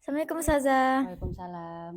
Assalamualaikum Ustazah. Waalaikumsalam.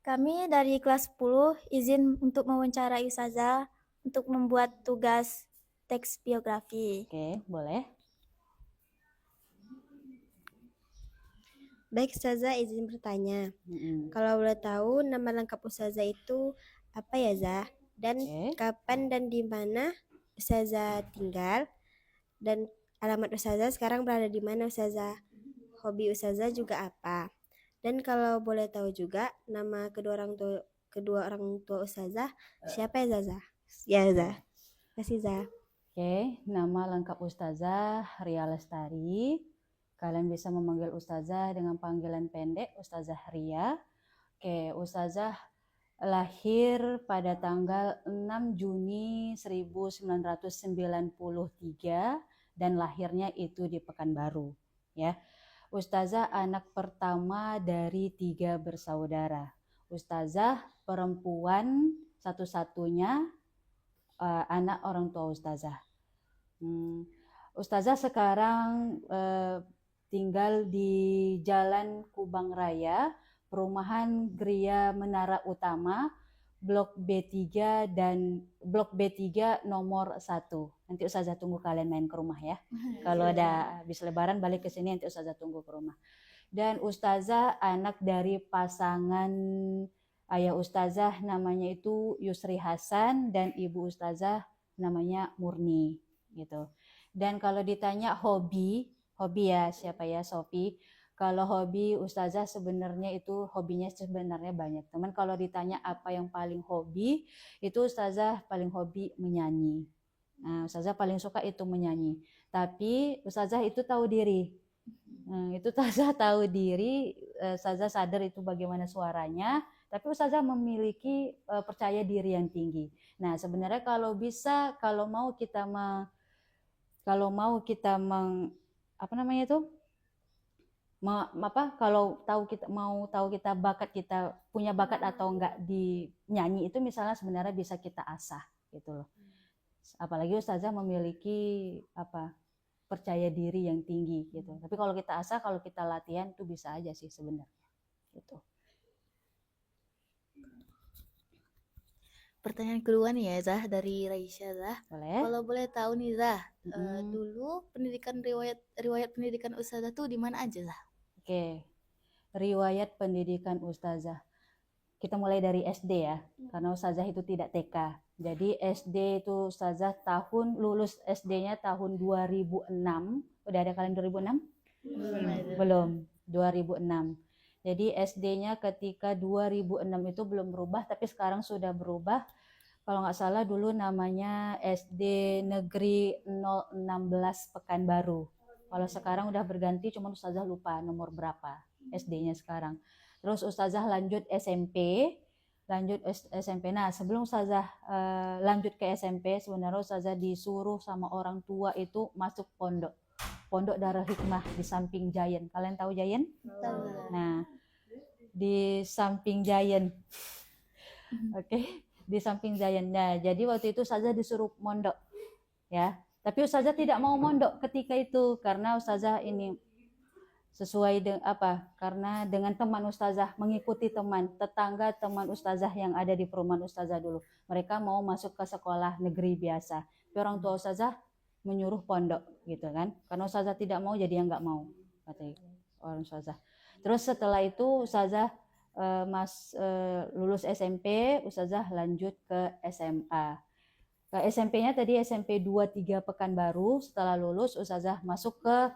Kami dari kelas 10 izin untuk mewawancarai Ustazah untuk membuat tugas teks biografi. Oke, boleh. Baik Ustazah, izin bertanya. Kalau boleh tahu nama lengkap Ustazah itu apa ya Zah? Dan kapan dan di mana Ustazah tinggal? Dan alamat Ustazah sekarang berada di mana Ustazah? Hobi Ustazah juga apa? Dan kalau boleh tahu juga nama kedua orang tua Ustazah siapa ya Zah? Ya Zah. Terima kasih Zah. Oke, nama lengkap Ustazah Ria Lestari. Kalian bisa memanggil Ustazah dengan panggilan pendek Ustazah Ria. Oke, Ustazah lahir pada tanggal 6 Juni 1993 dan lahirnya itu di Pekanbaru, ya. Ustazah anak pertama dari 3 bersaudara. Ustazah perempuan satu-satunya anak orang tua Ustazah. Ustazah sekarang tinggal di Jalan Kubang Raya, perumahan Gria Menara Utama, Blok B3 dan Blok B3 nomor 1. Nanti Ustazah tunggu kalian main ke rumah ya. Kalau ada habis lebaran balik ke sini, nanti Ustazah tunggu ke rumah. Dan Ustazah anak dari pasangan ayah Ustazah namanya itu Yusri Hasan dan ibu Ustazah namanya Murni gitu. Dan kalau ditanya hobi ya siapa ya, Sofi. Kalau hobi Ustazah sebenarnya itu hobinya sebenarnya banyak. Teman kalau ditanya apa yang paling hobi, itu Ustazah paling hobi menyanyi. Nah, Ustazah paling suka itu menyanyi. Tapi Ustazah itu tahu diri. Itu Ustazah tahu diri, Ustazah sadar itu bagaimana suaranya, tapi Ustazah memiliki percaya diri yang tinggi. Nah, sebenarnya kalau bisa, kalau mau kita kalau tahu kita bakat kita punya bakat atau enggak di nyanyi itu misalnya sebenarnya bisa kita asah gitu loh. Apalagi Ustazah memiliki percaya diri yang tinggi gitu. Tapi kalau kita asah, kalau kita latihan itu bisa aja sih sebenarnya gitu. Pertanyaan kedua nih ya Zah dari Raisya Zah. Boleh? Kalau boleh tahu nih Zah, dulu riwayat pendidikan Ustazah tuh di mana aja Zah? Oke. Riwayat pendidikan Ustazah. Kita mulai dari SD ya, karena Ustazah itu tidak TK. Jadi SD itu Ustazah lulus SD-nya tahun 2006. Udah ada kalian 2006? Belum. 2006. Jadi SD-nya ketika 2006 itu belum berubah, tapi sekarang sudah berubah. Kalau nggak salah dulu namanya SD Negeri 016 Pekanbaru. Kalau sekarang udah berganti, cuma Ustazah lupa nomor berapa SD-nya sekarang. Terus Ustazah lanjut SMP. Nah, sebelum Ustazah lanjut ke SMP, sebenarnya Ustazah disuruh sama orang tua itu masuk Pondok Darul Hikmah di samping Giant. Kalian tahu Giant? Tahu. Nah, di samping Giant. Oke, di samping Giant. Nah, jadi waktu itu Ustazah disuruh mondok. Ya. Tapi Ustazah tidak mau mondok ketika itu karena Ustazah ini sesuai karena dengan teman Ustazah, mengikuti tetangga teman Ustazah yang ada di perumahan Ustazah dulu. Mereka mau masuk ke sekolah negeri biasa. Tapi orang tua Ustazah menyuruh pondok gitu kan. Karena Ustazah tidak mau jadi yang enggak mau kata orang Ustazah. Terus setelah itu Ustazah lulus SMP, Ustazah lanjut ke SMA. SMP-nya tadi SMP 23 Pekanbaru. Setelah lulus Ustazah masuk ke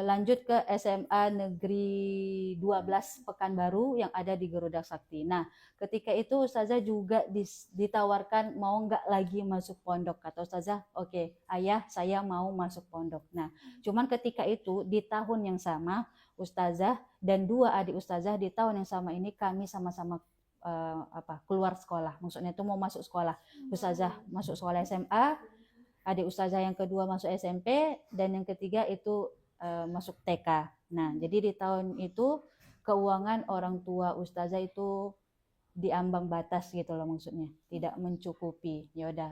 lanjut ke SMA Negeri 12 Pekanbaru yang ada di Garuda Sakti. Nah, ketika itu Ustazah juga ditawarkan mau nggak lagi masuk pondok. Kata Ustazah, oke, ayah saya mau masuk pondok. Nah, cuman ketika itu di tahun yang sama Ustazah dan 2 adik Ustazah di tahun yang sama ini kami sama-sama keluar sekolah. Maksudnya itu mau masuk sekolah. Ustazah masuk sekolah SMA, adik Ustazah yang kedua masuk SMP, dan yang ketiga itu masuk TK. Nah, jadi di tahun itu keuangan orang tua Ustazah itu diambang batas gitu loh, maksudnya tidak mencukupi. Ya udah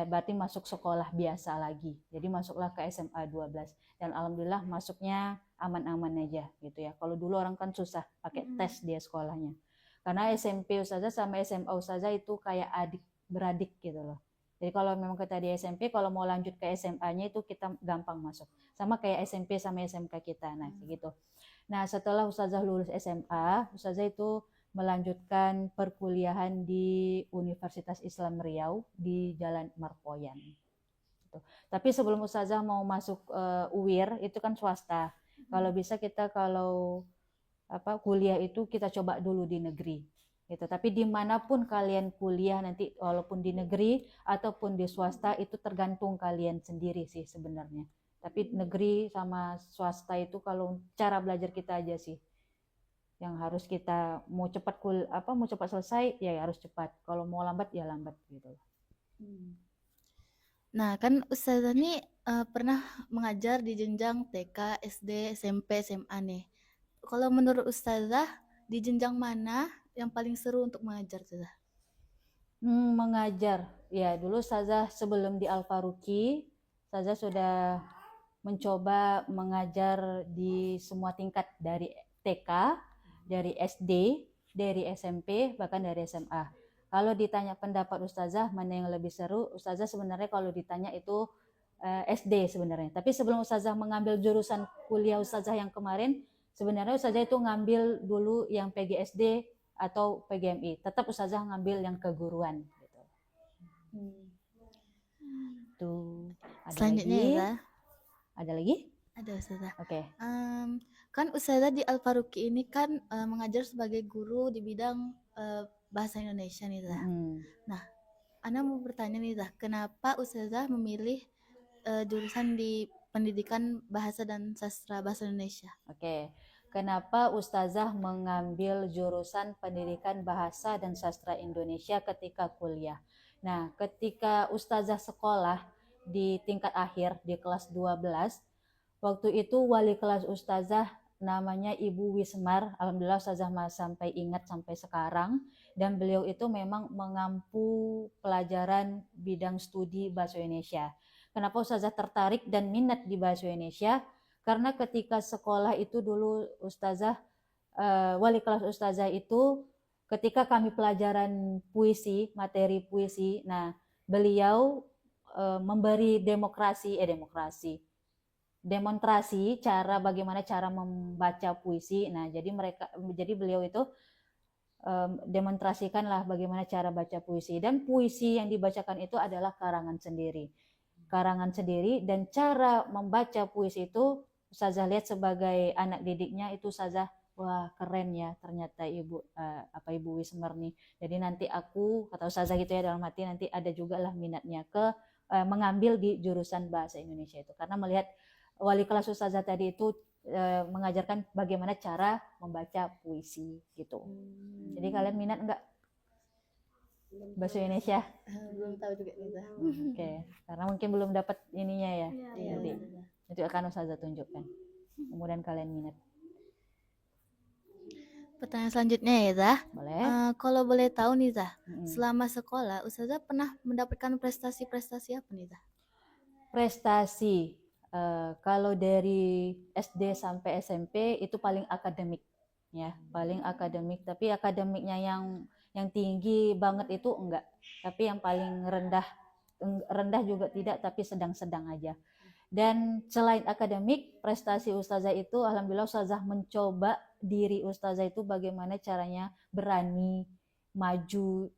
berarti masuk sekolah biasa lagi. Jadi masuklah ke SMA 12 dan alhamdulillah masuknya aman-aman aja gitu ya. Kalau dulu orang kan susah pakai tes dia sekolahnya. Karena SMP Ustazah sama SMA Ustazah itu kayak adik beradik gitu loh. Jadi kalau memang kita di SMP, kalau mau lanjut ke SMA-nya itu kita gampang masuk. Sama kayak SMP sama SMK kita, nah gitu. Nah setelah Ustazah lulus SMA, Ustazah itu melanjutkan perkuliahan di Universitas Islam Riau di Jalan Marpoyan. Gitu. Tapi sebelum Ustazah mau masuk UIR itu kan swasta. Kalau bisa kita kalau kuliah itu kita coba dulu di negeri. Gitu. Tapi dimanapun kalian kuliah nanti, walaupun di negeri ataupun di swasta itu tergantung kalian sendiri sih sebenarnya. Tapi negeri sama swasta itu kalau cara belajar kita aja sih yang harus kita mau cepat mau cepat selesai ya harus cepat, kalau mau lambat ya lambat gitu. Nah kan Ustazah nih pernah mengajar di jenjang TK, SD, SMP, SMA nih. Kalau menurut Ustazah di jenjang mana yang paling seru untuk mengajar Ustazah? Mengajar ya dulu Ustazah sebelum di Al-Faruqi Ustazah sudah mencoba mengajar di semua tingkat dari TK, dari SD, dari SMP, bahkan dari SMA. Kalau ditanya pendapat Ustazah mana yang lebih seru, Ustazah sebenarnya kalau ditanya itu SD sebenarnya. Tapi sebelum Ustazah mengambil jurusan kuliah Ustazah yang kemarin, sebenarnya Ustazah itu ngambil dulu yang PGSD atau PGMI. Tetap Ustazah ngambil yang keguruan. Gitu. Tuh. Ada selanjutnya lagi? ya. Ada lagi? Ada Ustazah. Oke. Kan Ustazah di Al-Faruqi ini kan mengajar sebagai guru di bidang bahasa Indonesia nih Zah. Nah, Ana mau bertanya nih Zah, kenapa Ustazah memilih jurusan di pendidikan bahasa dan sastra bahasa Indonesia? Oke. Kenapa Ustazah mengambil jurusan pendidikan bahasa dan sastra Indonesia ketika kuliah? Nah, ketika Ustazah sekolah di tingkat akhir di kelas 12, waktu itu wali kelas Ustazah namanya Ibu Wismar. Alhamdulillah Ustazah sampai ingat sampai sekarang, dan beliau itu memang mengampu pelajaran bidang studi bahasa Indonesia. Kenapa Ustazah tertarik dan minat di bahasa Indonesia? Karena ketika sekolah itu dulu Ustazah, wali kelas Ustazah itu ketika kami pelajaran puisi, materi puisi, nah beliau memberi demonstrasi bagaimana cara membaca puisi. Nah, jadi beliau itu demonstrasikanlah bagaimana cara baca puisi, dan puisi yang dibacakan itu adalah karangan sendiri, dan cara membaca puisi itu Ustazah lihat sebagai anak didiknya itu Ustazah, wah keren ya ternyata Ibu Wismar nih. Jadi nanti kata Ustazah gitu ya dalam hati, nanti ada juga lah minatnya ke mengambil di jurusan bahasa Indonesia itu, karena melihat wali kelas Ustazah tadi itu mengajarkan bagaimana cara membaca puisi gitu. Jadi kalian minat nggak bahasa Indonesia? Belum tahu juga Ustazah. Oke, karena mungkin belum dapat ininya ya. Iya. Nanti akan Ustazah tunjukkan. Kemudian kalian minat. Pertanyaan selanjutnya ya Zah. Boleh? Kalau boleh tahu nih Zah, selama sekolah Ustazah pernah mendapatkan prestasi-prestasi apa nih Zah? Prestasi, kalau dari SD sampai SMP itu paling akademik ya, paling akademik. Tapi akademiknya yang tinggi banget itu enggak, tapi yang paling rendah juga tidak, tapi sedang-sedang aja. Dan selain akademik, prestasi Ustazah itu alhamdulillah Ustazah mencoba diri Ustazah itu bagaimana caranya berani maju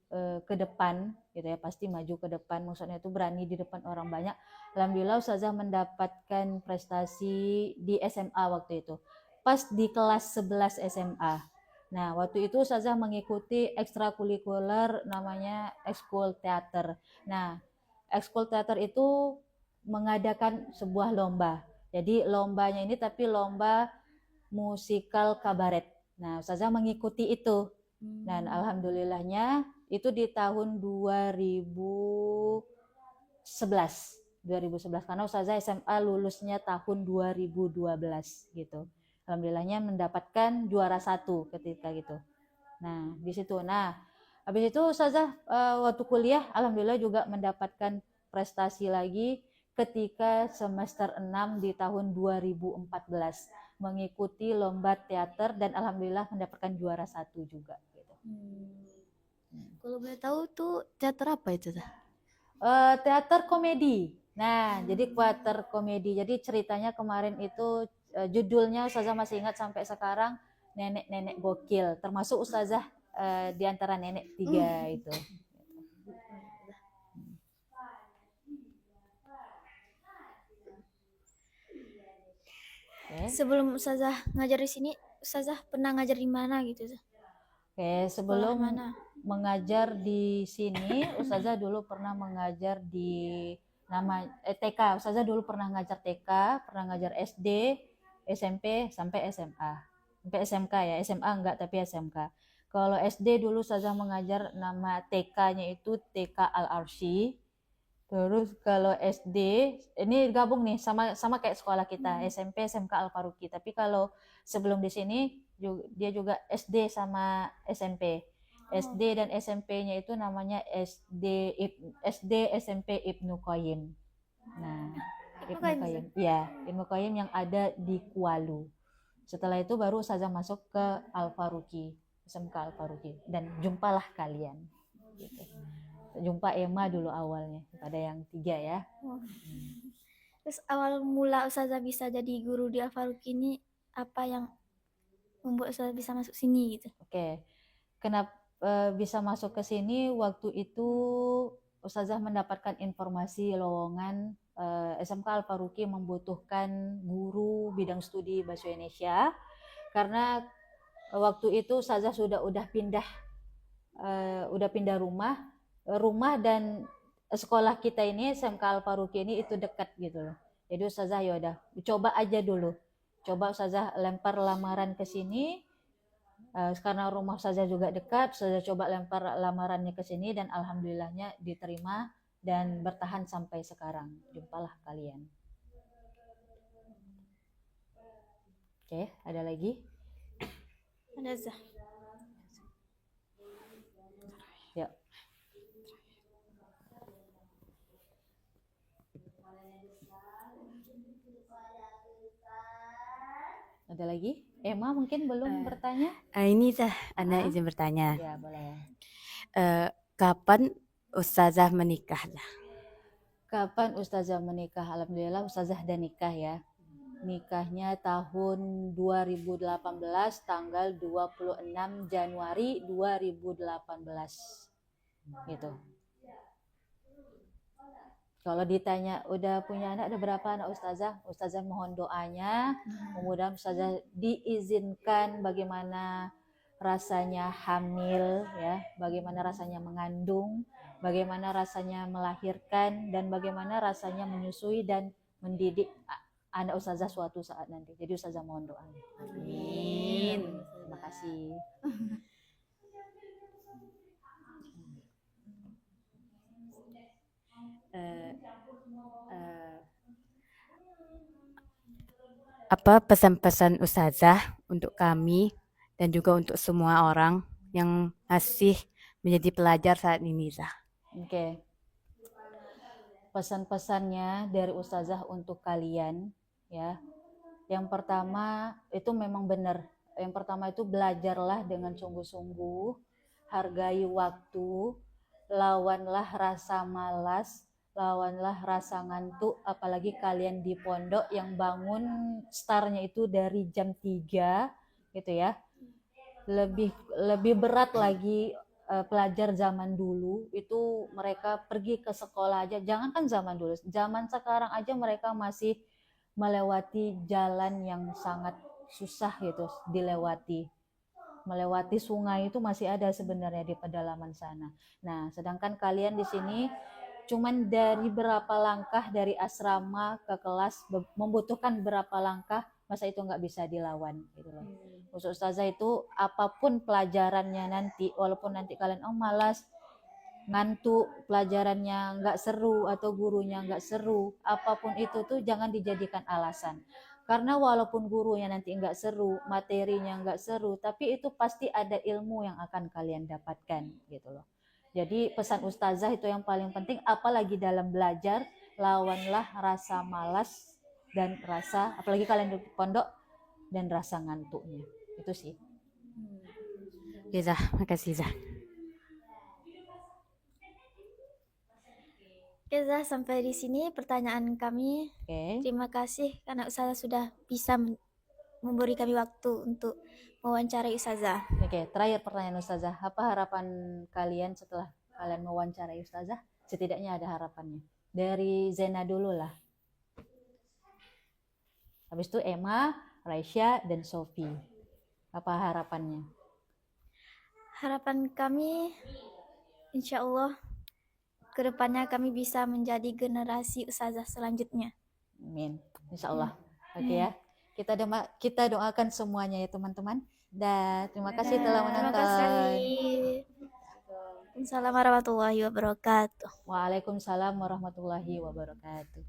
ke depan gitu ya, pasti maju ke depan, maksudnya itu berani di depan orang banyak. Alhamdulillah Ustazah mendapatkan prestasi di SMA waktu itu, pas di kelas 11 SMA. Nah, waktu itu Ustazah mengikuti ekstrakurikuler namanya ekskul teater. Nah, ekskul teater itu mengadakan sebuah lomba. Jadi lombanya ini tapi lomba musikal kabaret. Nah, Ustazah mengikuti itu. Dan alhamdulillahnya itu di tahun 2011 karena Ustazah SMA lulusnya tahun 2012 gitu. Alhamdulillahnya mendapatkan juara 1 ketika gitu. Nah, di situ. Nah, habis itu Ustazah waktu kuliah alhamdulillah juga mendapatkan prestasi lagi ketika semester 6 di tahun 2014. mengikuti lomba teater dan alhamdulillah mendapatkan juara 1 juga gitu. Kalau boleh tahu tuh teater apa itu Zah? Teater komedi. Nah, jadi teater komedi. Jadi ceritanya kemarin itu judulnya Ustazah masih ingat sampai sekarang, Nenek-nenek Gokil. Termasuk Ustazah di antara nenek 3 itu. Sebelum Ustazah ngajar di sini, Ustazah pernah ngajar di mana gitu? Sebelum mana? mengajar di sini, Ustazah dulu pernah mengajar di TK. Ustazah dulu pernah ngajar TK, pernah ngajar SD, SMP sampai SMA. Sampai SMK ya, SMA enggak tapi SMK. Kalau SD dulu Ustazah mengajar nama TK-nya itu TK Al-Arsy. Terus kalau SD ini gabung nih sama kayak sekolah kita, SMP SMK Al-Faruqi. Tapi kalau sebelum di sini dia juga SD sama SMP. SD dan SMP-nya itu namanya SD SMP Ibnu Qayyim. Nah, Ibnu Qayyim. Ya, Ibnu Qayyim yang ada di Kualu. Setelah itu baru Ustazah masuk ke Al-Faruqi, SMK Al-Faruqi, dan jumpalah kalian. Gitu. Jumpa Emma dulu awalnya pada yang 3 ya. Terus awal mula Ustazah bisa jadi guru di Al-Faruqi ini apa yang membuat Ustazah bisa masuk sini gitu? Oke. Kenapa bisa masuk ke sini? Waktu itu Ustazah mendapatkan informasi lowongan SMK Al-Faruqi membutuhkan guru bidang studi bahasa Indonesia karena waktu itu Ustazah udah pindah rumah dan sekolah kita ini SMK Al-Faruqi ini itu dekat gitu loh. Jadi Ustazah ya udah coba aja dulu. Coba Ustazah lempar lamaran ke sini. Karena rumah Ustazah juga dekat, Ustazah coba lempar lamarannya ke sini dan alhamdulillahnya diterima dan bertahan sampai sekarang. Jumpalah kalian. Oke, ada lagi? Ada Zah. Yuk. Ada lagi? Emma mungkin belum bertanya? Ini Zah, Ana izin bertanya. Ya, boleh. Kapan Ustazah menikah? Kapan Ustazah menikah? Alhamdulillah Ustazah udah nikah ya. Nikahnya tahun 2018 tanggal 26 Januari 2018 gitu. Kalau ditanya udah punya anak, ada berapa anak Ustazah? Ustazah mohon doanya, mudah-mudahan Ustazah diizinkan bagaimana rasanya hamil ya, bagaimana rasanya mengandung, bagaimana rasanya melahirkan, dan bagaimana rasanya menyusui dan mendidik anak Ustazah suatu saat nanti. Jadi Ustazah mohon doanya. Amin. Terima kasih. Apa pesan-pesan Ustazah untuk kami dan juga untuk semua orang yang masih menjadi pelajar saat ini, Zah? Oke. Pesan-pesannya dari Ustazah untuk kalian ya. Yang pertama itu memang benar. Yang pertama itu belajarlah dengan sungguh-sungguh, hargai waktu, lawanlah rasa malas, lawanlah rasa ngantuk, apalagi kalian di pondok yang bangun startnya itu dari jam 3 gitu ya. Lebih berat lagi pelajar zaman dulu itu mereka pergi ke sekolah aja, jangankan zaman dulu, zaman sekarang aja mereka masih melewati jalan yang sangat susah gitu dilewati. Melewati sungai itu masih ada sebenarnya di pedalaman sana. Nah, sedangkan kalian di sini cuman dari berapa langkah dari asrama ke kelas membutuhkan berapa langkah, masa itu nggak bisa dilawan gitu loh. Khusus Ustazah itu apapun pelajarannya nanti, walaupun nanti kalian malas, ngantuk, pelajarannya nggak seru atau gurunya nggak seru, apapun itu tuh jangan dijadikan alasan. Karena walaupun gurunya nanti nggak seru, materinya nggak seru, tapi itu pasti ada ilmu yang akan kalian dapatkan gitu loh. Jadi pesan Ustazah itu yang paling penting, apalagi dalam belajar, lawanlah rasa malas dan rasa, apalagi kalian di pondok, dan rasa ngantuknya. Itu sih. Oke Zah, makasih Zah. Oke Zah, sampai di sini pertanyaan kami. Oke. Terima kasih karena Ustazah sudah bisa memberi kami waktu untuk mewawancarai Ustazah. Oke, terakhir pertanyaan Ustazah. Apa harapan kalian setelah kalian mewawancarai Ustazah? Setidaknya ada harapannya. Dari Zena dulu lah. Habis itu Emma, Raisya, dan Sofi. Apa harapannya? Harapan kami, insya Allah, kedepannya kami bisa menjadi generasi Ustazah selanjutnya. Amin. Insya Allah. Oke ya. Kita doakan semuanya ya teman-teman. Dan terima kasih telah Terima menonton. kasih. Assalamualaikum warahmatullahi wabarakatuh. Waalaikumsalam warahmatullahi wabarakatuh.